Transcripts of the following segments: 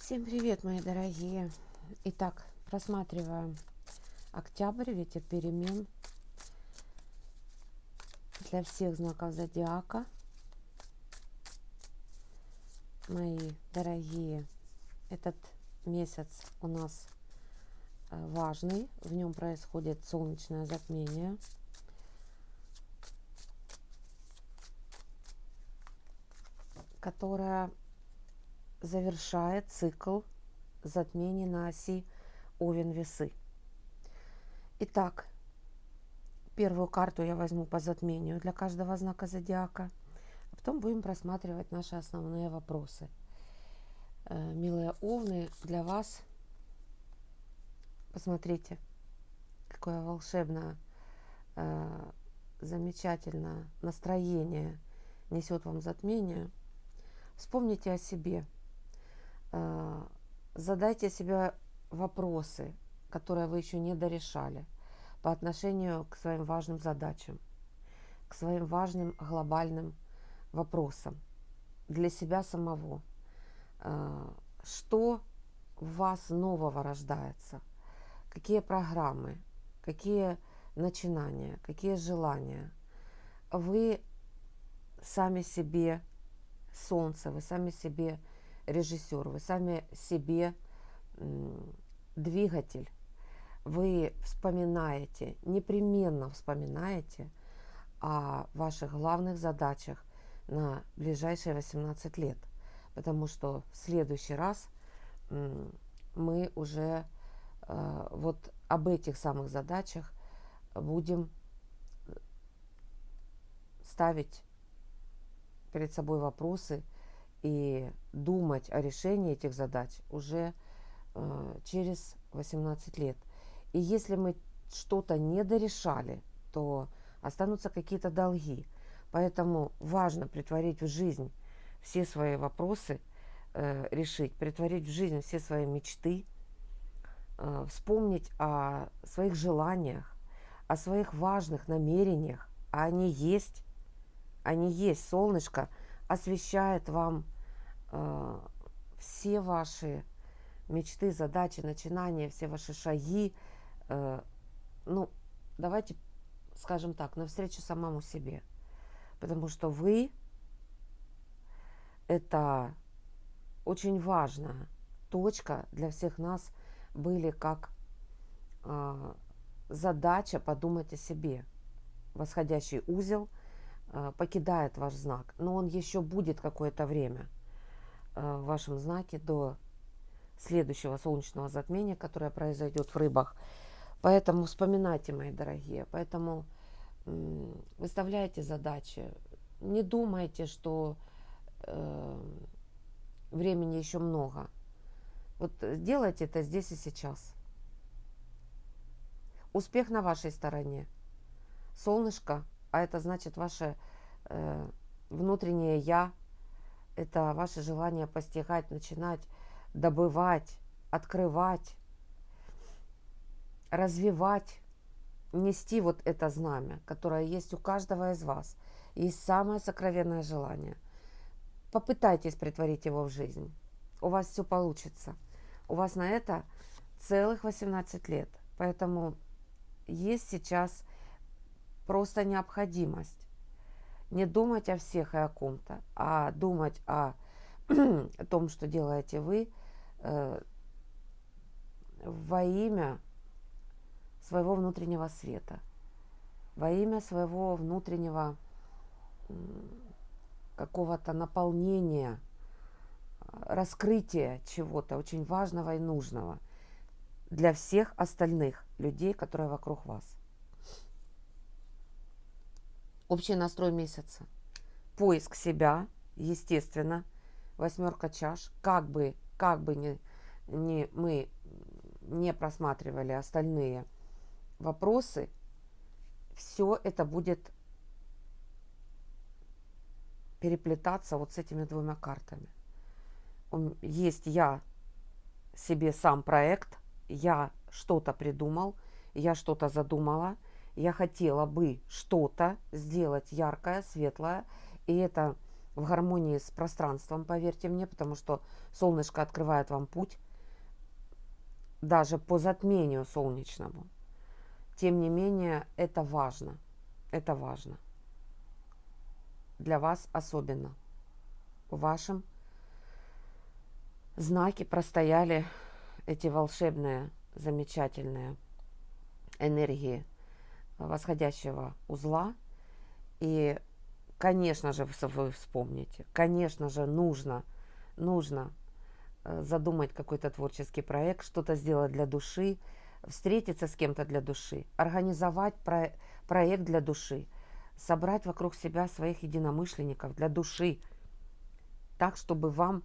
Всем привет, мои дорогие! Итак, просматриваем октябрь, ветер перемен для всех знаков зодиака. Мои дорогие, этот месяц у нас важный, в нем происходит солнечное затмение. Которое завершает цикл затмений на оси Овен-Весы. Итак, первую карту я возьму по затмению для каждого знака зодиака, а потом будем просматривать наши основные вопросы. Милые Овны, для вас, посмотрите, какое волшебное, замечательное настроение несет вам затмение. Вспомните о себе, задайте себе вопросы, которые вы еще не дорешали по отношению к своим важным задачам, к своим важным глобальным вопросам для себя самого. Что в вас нового рождается, какие программы, какие начинания, какие желания. Вы сами себе солнце, вы сами себе режиссер, вы сами себе двигатель. Вы вспоминаете, непременно вспоминаете о ваших главных задачах на ближайшие 18 лет. Потому что в следующий раз мы уже вот об этих самых задачах будем ставить перед собой вопросы и думать о решении этих задач уже через 18 лет. И если мы что-то не дорешали, то останутся какие-то долги. Поэтому важно претворить в жизнь все свои вопросы, решить, претворить в жизнь все свои мечты, вспомнить о своих желаниях, о своих важных намерениях. А они есть, солнышко освещает вам все ваши мечты, задачи, начинания, все ваши шаги. Давайте скажем так, навстречу самому себе. Потому что вы – это очень важная точка для всех нас, были как задача подумать о себе. Восходящий узел покидает ваш знак, но он еще будет какое-то время в вашем знаке до следующего солнечного затмения, которое произойдет в Рыбах. Поэтому вспоминайте, мои дорогие, поэтому выставляйте задачи. Не думайте, что времени еще много. Вот сделайте это здесь и сейчас. Успех на вашей стороне. Солнышко, а это значит ваше внутреннее «я», это ваше желание постигать, начинать, добывать, открывать, развивать, нести вот это знамя, которое есть у каждого из вас. Есть самое сокровенное желание. Попытайтесь претворить его в жизнь. У вас все получится. У вас на это целых 18 лет. Поэтому есть сейчас просто необходимость не думать о всех и о ком-то, а думать о том, что делаете вы во имя своего внутреннего света, во имя своего внутреннего какого-то наполнения, раскрытия чего-то очень важного и нужного для всех остальных людей, которые вокруг вас. Общий настрой месяца. Поиск себя, естественно, 8 чаш. Как бы мы не просматривали остальные вопросы, все это будет переплетаться вот с этими двумя картами. Есть я себе сам проект, я что-то придумал, я что-то задумала, я хотела бы что-то сделать яркое, светлое, и это в гармонии с пространством, поверьте мне, потому что солнышко открывает вам путь, даже по затмению солнечному. Тем не менее, это важно. Это важно. Для вас особенно. В вашем знаке простояли эти волшебные, замечательные энергии восходящего узла. И, конечно же, вы вспомните, конечно же, нужно задумать какой-то творческий проект, что-то сделать для души, встретиться с кем-то для души, организовать проект для души, собрать вокруг себя своих единомышленников для души, так, чтобы вам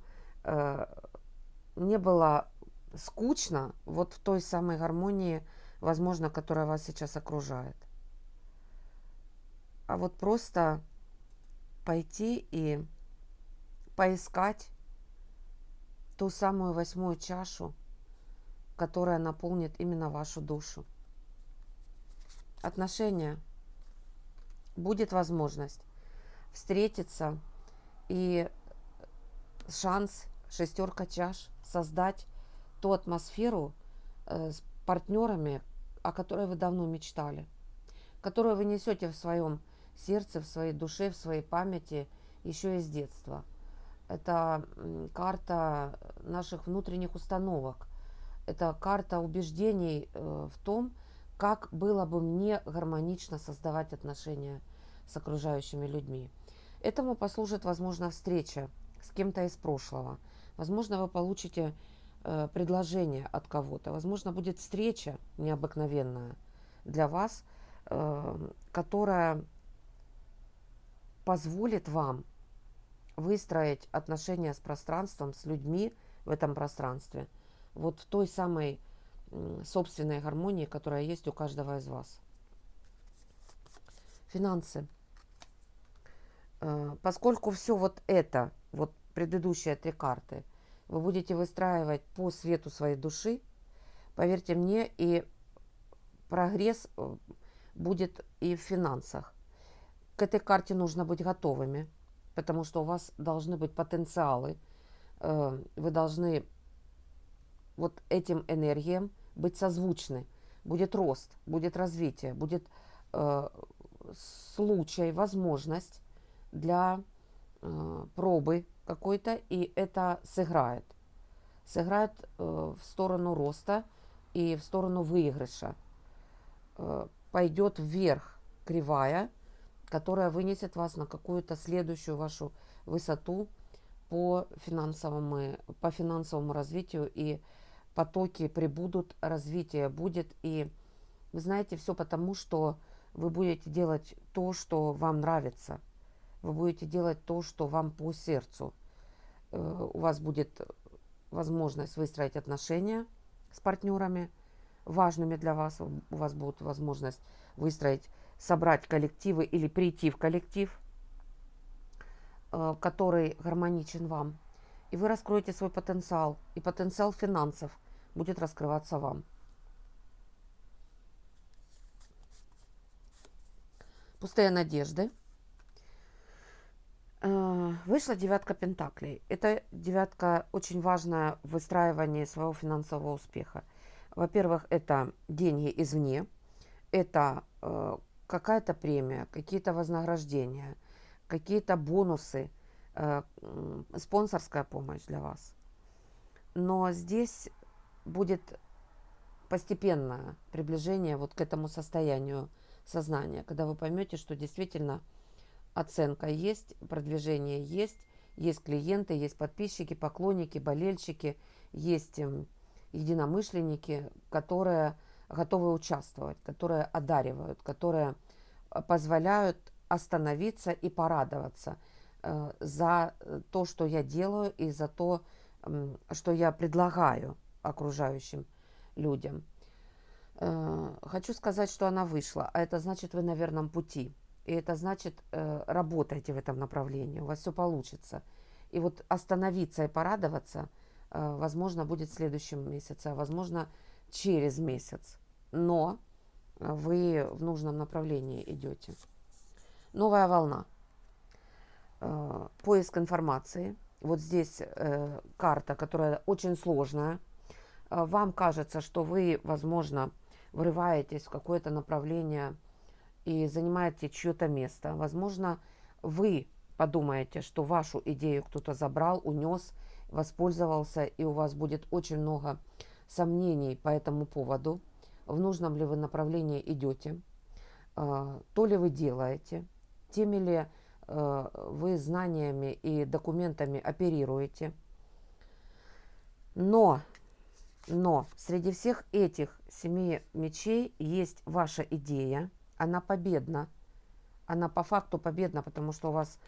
не было скучно вот в той самой гармонии, возможно, которая вас сейчас окружает. А вот просто пойти и поискать ту самую 8-ю чашу, которая наполнит именно вашу душу. Отношения. Будет возможность встретиться и шанс, 6-ка чаш, создать ту атмосферу с партнерами, о которой вы давно мечтали, которую вы несете в своем сердце, в своей душе, в своей памяти еще из детства. Это карта наших внутренних установок. Это карта убеждений в том, как было бы мне гармонично создавать отношения с окружающими людьми. Этому послужит, возможно, встреча с кем-то из прошлого. Возможно, вы получите предложение от кого-то. Возможно, будет встреча необыкновенная для вас, которая позволит вам выстроить отношения с пространством, с людьми в этом пространстве, вот в той самой собственной гармонии, которая есть у каждого из вас. Финансы. Поскольку все вот это, вот предыдущие 3 карты, вы будете выстраивать по свету своей души, поверьте мне, и прогресс будет и в финансах. К этой карте нужно быть готовыми, потому что у вас должны быть потенциалы, вы должны вот этим энергиям быть созвучны. Будет рост, будет развитие, будет случай, возможность для пробы какой-то, и это сыграет. Сыграет в сторону роста и в сторону выигрыша. Пойдет вверх кривая, которая вынесет вас на какую-то следующую вашу высоту по финансовому развитию, и потоки прибудут, развитие будет. И вы знаете, все потому, что вы будете делать то, что вам нравится. Вы будете делать то, что вам по сердцу. У вас будет возможность выстроить отношения с партнерами, важными для вас. У вас будет возможность выстроить, собрать коллективы или прийти в коллектив, который гармоничен вам. И вы раскроете свой потенциал. И потенциал финансов будет раскрываться вам. Пустые надежды. Вышла 9 пентаклей. Это 9 очень важная в выстраивании своего финансового успеха. Во-первых, это деньги извне, это какая-то премия, какие-то вознаграждения, какие-то бонусы, спонсорская помощь для вас. Но здесь будет постепенное приближение вот к этому состоянию сознания, когда вы поймете, что действительно оценка есть, продвижение есть, есть клиенты, есть подписчики, поклонники, болельщики, есть единомышленники, которые готовы участвовать, которые одаривают, которые позволяют остановиться и порадоваться за то, что я делаю, и за то, что я предлагаю окружающим людям. Хочу сказать, что она вышла, а это значит, вы на верном пути. И это значит, работайте в этом направлении, у вас все получится. И вот остановиться и порадоваться, возможно, будет в следующем месяце, а возможно, через месяц. Но вы в нужном направлении идете. Новая волна. поиск информации. Вот здесь карта, которая очень сложная. Вам кажется, что вы, возможно, врываетесь в какое-то направление и занимаете чье-то место. Возможно, вы подумаете, что вашу идею кто-то забрал, унес, воспользовался, и у вас будет очень много сомнений по этому поводу, в нужном ли вы направлении идете, то ли вы делаете, теми ли вы знаниями и документами оперируете. Но среди всех этих 7 мечей есть ваша идея, она победна, она по факту победна, потому что у вас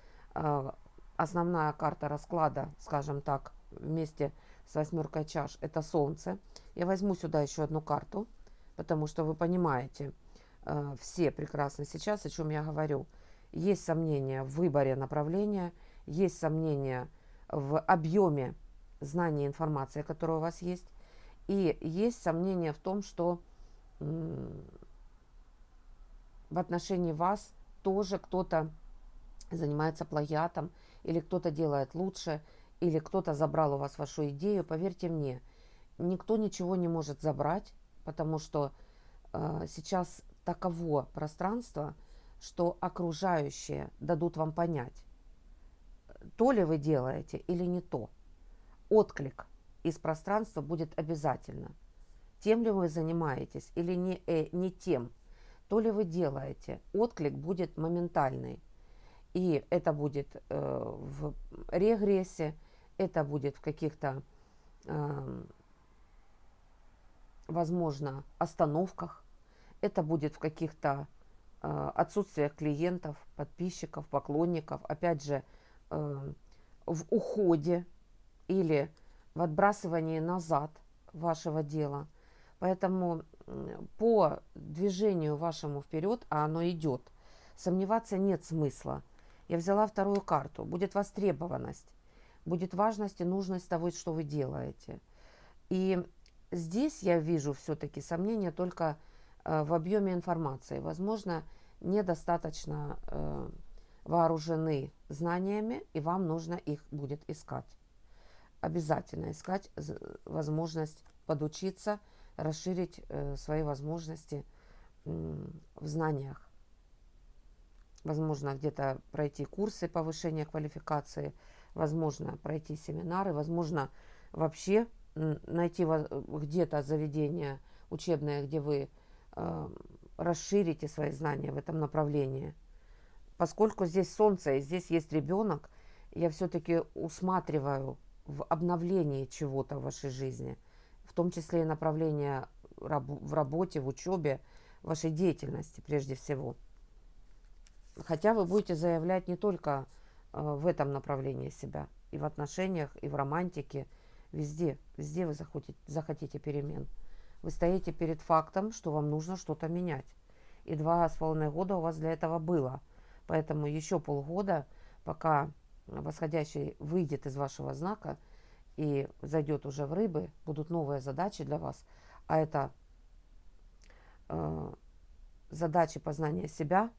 основная карта расклада, скажем так, вместе с 8 чаш, это Солнце. Я возьму сюда еще одну карту, потому что вы понимаете все прекрасно сейчас, о чем я говорю. Есть сомнения в выборе направления, есть сомнения в объеме знаний и информации, которая у вас есть, и есть сомнения в том, что в отношении вас тоже кто-то занимается плагиатом, или кто-то делает лучше, или кто-то забрал у вас вашу идею. Поверьте мне, никто ничего не может забрать, потому что сейчас таково пространство, что окружающие дадут вам понять, то ли вы делаете или не то. Отклик из пространства будет обязательно. Тем ли вы занимаетесь или не тем, то ли вы делаете, отклик будет моментальный. И это будет в регрессе, это будет в каких-то, возможно, остановках, это будет в каких-то отсутствиях клиентов, подписчиков, поклонников, опять же, в уходе или в отбрасывании назад вашего дела. Поэтому по движению вашему вперед, а оно идет, сомневаться нет смысла. Я взяла вторую карту. Будет востребованность, будет важность и нужность того, что вы делаете. И здесь я вижу все-таки сомнения только в объеме информации. Возможно, недостаточно вооружены знаниями, и вам нужно их будет искать. Обязательно искать возможность подучиться, расширить свои возможности в знаниях. Возможно, где-то пройти курсы повышения квалификации, возможно, пройти семинары, возможно, вообще найти где-то заведение учебное, где вы расширите свои знания в этом направлении. Поскольку здесь Солнце и здесь есть ребенок, я все-таки усматриваю в обновлении чего-то в вашей жизни, в том числе и направление в работе, в учебе, в вашей деятельности прежде всего. Хотя вы будете заявлять не только в этом направлении себя, и в отношениях, и в романтике, везде вы захотите перемен. Вы стоите перед фактом, что вам нужно что-то менять. И 2,5 года у вас для этого было. Поэтому еще полгода, пока восходящий выйдет из вашего знака и зайдет уже в рыбы, будут новые задачи для вас. А это задачи познания себя,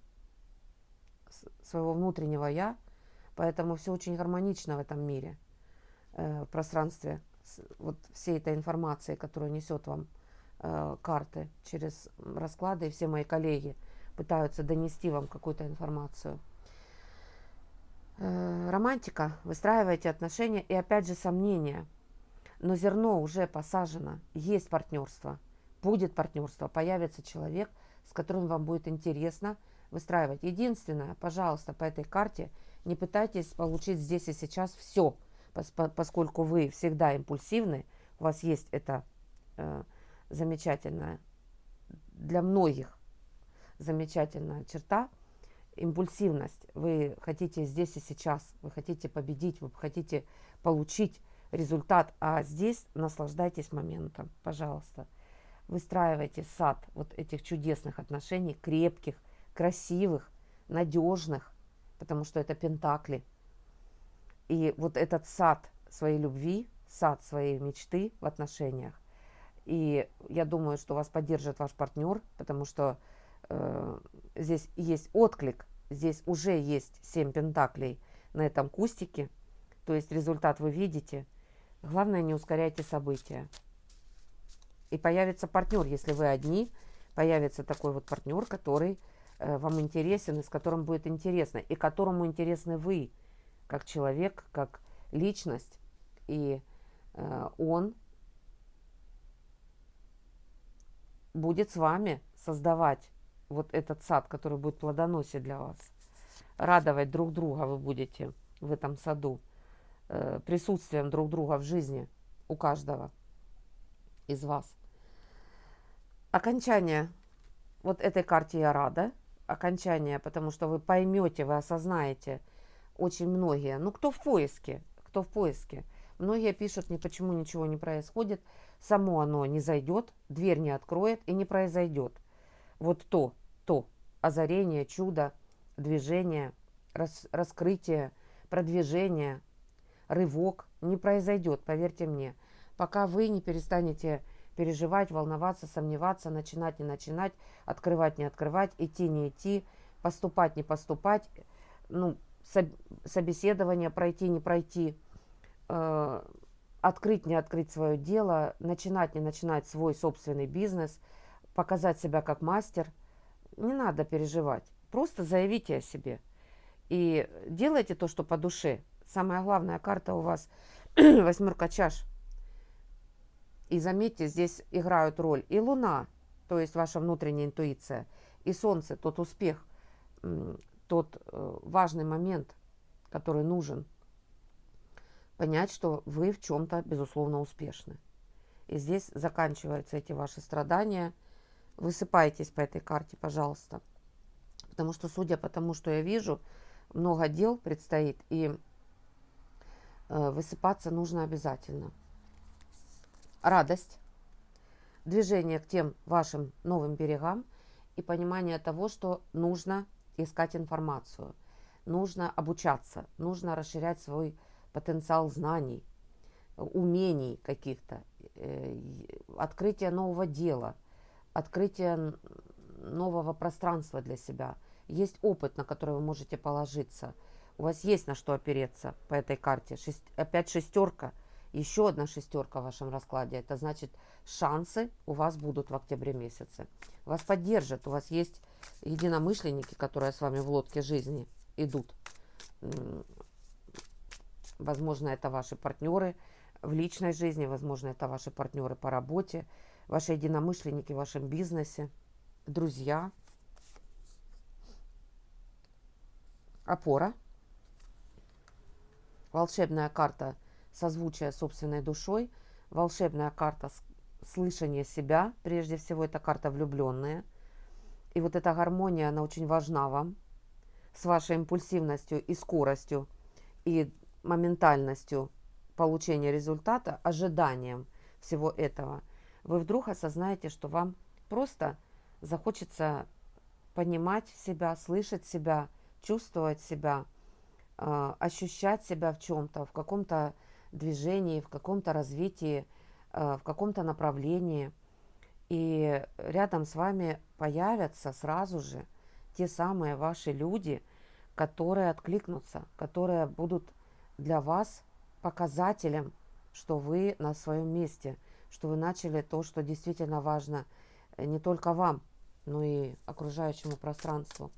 своего внутреннего «я». Поэтому все очень гармонично в этом мире, в пространстве. Вот всей этой информации, которую несет вам карты через расклады, и все мои коллеги пытаются донести вам какую-то информацию. Романтика, выстраиваете отношения и опять же сомнения. Но зерно уже посажено, есть партнерство, будет партнерство, появится человек, с которым вам будет интересно выстраивать. Единственное, пожалуйста, по этой карте не пытайтесь получить здесь и сейчас все, поскольку вы всегда импульсивны, у вас есть это замечательная, для многих замечательная черта, импульсивность. Вы хотите здесь и сейчас, вы хотите победить, вы хотите получить результат, а здесь наслаждайтесь моментом, пожалуйста. Выстраивайте сад вот этих чудесных отношений, крепких, красивых, надежных, потому что это пентакли. И вот этот сад своей любви, сад своей мечты в отношениях. И я думаю, что вас поддержит ваш партнер, потому что здесь есть отклик, здесь уже есть 7 пентаклей на этом кустике, то есть результат вы видите. Главное, не ускоряйте события. И появится партнер, если вы одни, появится такой вот партнер, который вам интересен, и с которым будет интересно, и которому интересны вы, как человек, как личность. И он будет с вами создавать вот этот сад, который будет плодоносить для вас. Радовать друг друга вы будете в этом саду, присутствием друг друга в жизни у каждого из вас. Окончание вот этой карте я рада. Окончание, потому что вы поймете, вы осознаете, очень многие. Ну, кто в поиске, кто в поиске. Многие пишут, ни почему ничего не происходит, само оно не зайдет, дверь не откроет и не произойдет. Вот то озарение, чудо, движение, раскрытие, продвижение, рывок не произойдет, поверьте мне, пока вы не перестанете переживать, волноваться, сомневаться, начинать, не начинать, открывать, не открывать, идти, не идти, поступать, не поступать, ну, собеседование пройти, не пройти, открыть, не открыть свое дело, начинать, не начинать свой собственный бизнес, показать себя как мастер. Не надо переживать, просто заявите о себе и делайте то, что по душе. Самая главная карта у вас восьмерка чаш. И заметьте, здесь играют роль и Луна, то есть ваша внутренняя интуиция, и Солнце, тот успех, тот важный момент, который нужен. Понять, что вы в чем-то, безусловно, успешны. И здесь заканчиваются эти ваши страдания. Высыпайтесь по этой карте, пожалуйста. Потому что, судя по тому, что я вижу, много дел предстоит, и высыпаться нужно обязательно. Радость, движение к тем вашим новым берегам и понимание того, что нужно искать информацию, нужно обучаться, нужно расширять свой потенциал знаний, умений каких-то, открытие нового дела, открытие нового пространства для себя. Есть опыт, на который вы можете положиться. У вас есть на что опереться по этой карте. Опять шестерка. Еще одна шестерка в вашем раскладе. Это значит, шансы у вас будут в октябре месяце. Вас поддержат. У вас есть единомышленники, которые с вами в лодке жизни идут. Возможно, это ваши партнеры в личной жизни. Возможно, это ваши партнеры по работе. Ваши единомышленники в вашем бизнесе. Друзья. Опора. Волшебная карта созвучия с собственной душой, волшебная карта слышания себя, прежде всего это карта влюбленные. И вот эта гармония, она очень важна вам, с вашей импульсивностью и скоростью, и моментальностью получения результата, ожиданием всего этого. Вы вдруг осознаете, что вам просто захочется понимать себя, слышать себя, чувствовать себя, ощущать себя в чем-то, в каком-то движении, в каком-то развитии, в каком-то направлении. И рядом с вами появятся сразу же те самые ваши люди, которые откликнутся, которые будут для вас показателем, что вы на своем месте, что вы начали то, что действительно важно не только вам, но и окружающему пространству.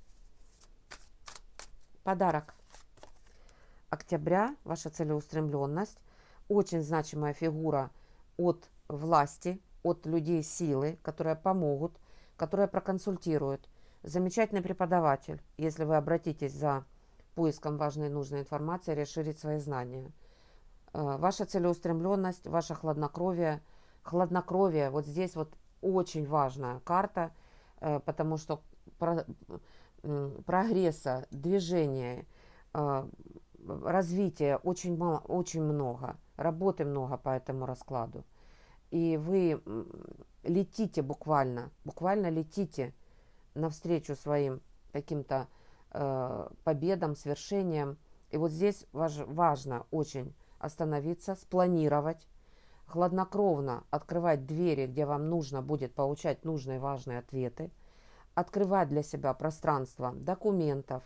Подарок октября, ваша целеустремленность, очень значимая фигура от власти, от людей силы, которые помогут, которые проконсультируют. Замечательный преподаватель, если вы обратитесь за поиском важной и нужной информации, расширить свои знания. Ваша целеустремленность, ваше хладнокровие. Хладнокровие, вот здесь вот очень важная карта, потому что прогресса, движения, развития очень мало, очень много, работы много по этому раскладу. И вы летите буквально летите навстречу своим каким-то победам, свершениям. И вот здесь важно очень остановиться, спланировать, хладнокровно открывать двери, где вам нужно будет получать нужные важные ответы, открывать для себя пространство документов,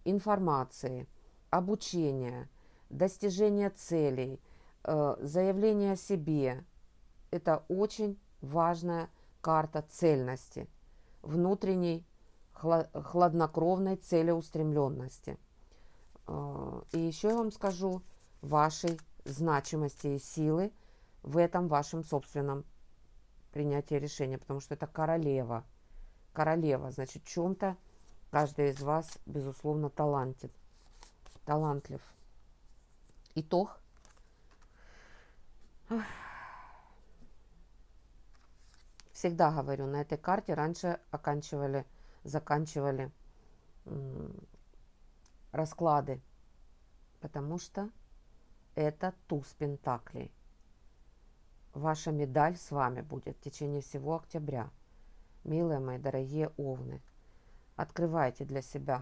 информации, обучение, достижение целей, заявление о себе. Это очень важная карта цельности, внутренней хладнокровной целеустремленности. И еще я вам скажу вашей значимости и силы в этом вашем собственном принятии решения, потому что это королева. Королева, значит, в чем-то каждый из вас, безусловно, талантлив. Итог. Всегда говорю, на этой карте раньше заканчивали расклады, потому что это туз пентаклей. Ваша медаль с вами будет в течение всего октября. Милые мои дорогие овны, открывайте для себя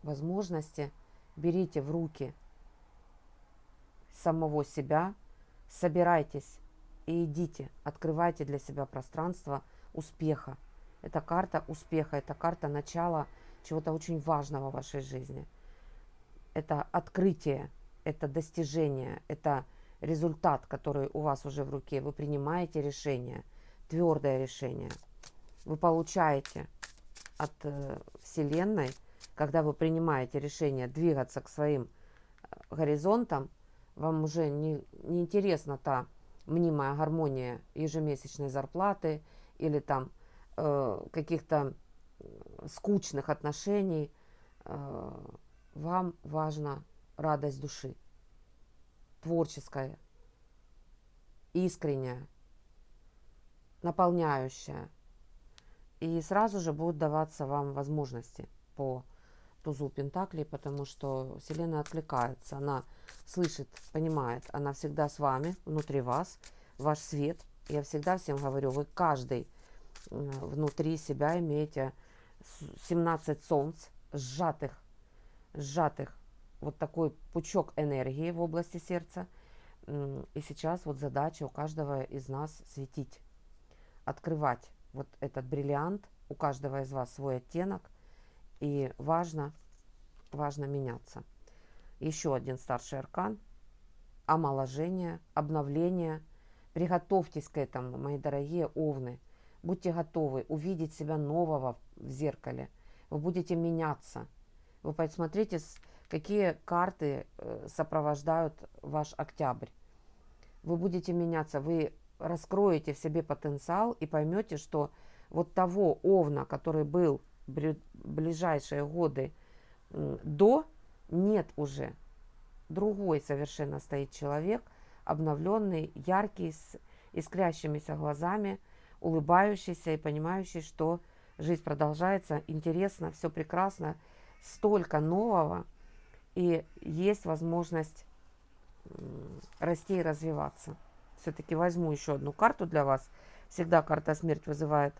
возможности, берите в руки самого себя, собирайтесь и идите, открывайте для себя пространство успеха. Это карта успеха, это карта начала чего-то очень важного в вашей жизни. Это открытие, это достижение, это результат, который у вас уже в руке. Вы принимаете решение, твердое решение. Вы получаете от Вселенной, когда вы принимаете решение двигаться к своим горизонтам, вам уже не интересна та мнимая гармония ежемесячной зарплаты или там каких-то скучных отношений. Вам важна радость души, творческая, искренняя, наполняющая. И сразу же будут даваться вам возможности по тузу пентаклей, потому что Вселенная откликается, она слышит, понимает, она всегда с вами, внутри вас, ваш свет. Я всегда всем говорю, вы каждый внутри себя имеете 17 солнц, сжатых, вот такой пучок энергии в области сердца. И сейчас вот задача у каждого из нас светить, открывать вот этот бриллиант, у каждого из вас свой оттенок, и важно меняться. Еще один старший аркан – омоложение, обновление. Приготовьтесь к этому, мои дорогие овны. Будьте готовы увидеть себя нового в зеркале. Вы будете меняться. Вы посмотрите, какие карты сопровождают ваш октябрь. Вы будете меняться, вы раскроете в себе потенциал и поймете, что вот того овна, который был в ближайшие годы до, нет уже. Другой совершенно стоит человек, обновленный, яркий, с искрящимися глазами, улыбающийся и понимающий, что жизнь продолжается, интересно, все прекрасно, столько нового, и есть возможность расти и развиваться. Все-таки возьму еще одну карту для вас. Всегда карта смерть вызывает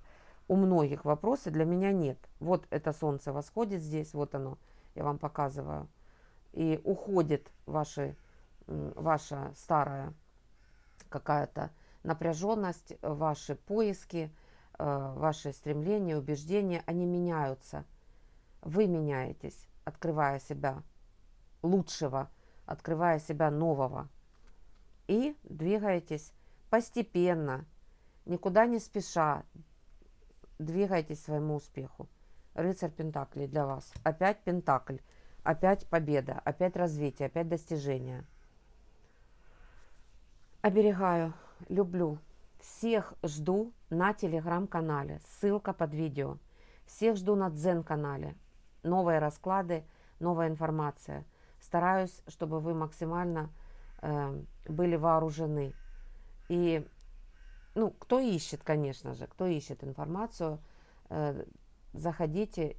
у многих вопросы, для меня нет. Вот это солнце восходит здесь, вот оно, я вам показываю. И уходит ваша старая какая-то напряженность, ваши поиски, ваши стремления, убеждения, они меняются. Вы меняетесь, открывая себя лучшего, открывая себя нового. И двигаетесь постепенно, никуда не спеша, двигайтесь к своему успеху. Рыцарь Пентаклей для вас. Опять Пентакль, опять победа, опять развитие, опять достижение. Оберегаю, люблю. Всех жду на телеграм-канале. Ссылка под видео. Всех жду на дзен-канале. Новые расклады, новая информация. Стараюсь, чтобы вы максимально были вооружены. И, кто ищет, конечно же, кто ищет информацию, заходите,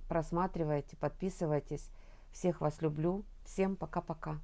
просматривайте, подписывайтесь. Всех вас люблю. Всем пока-пока.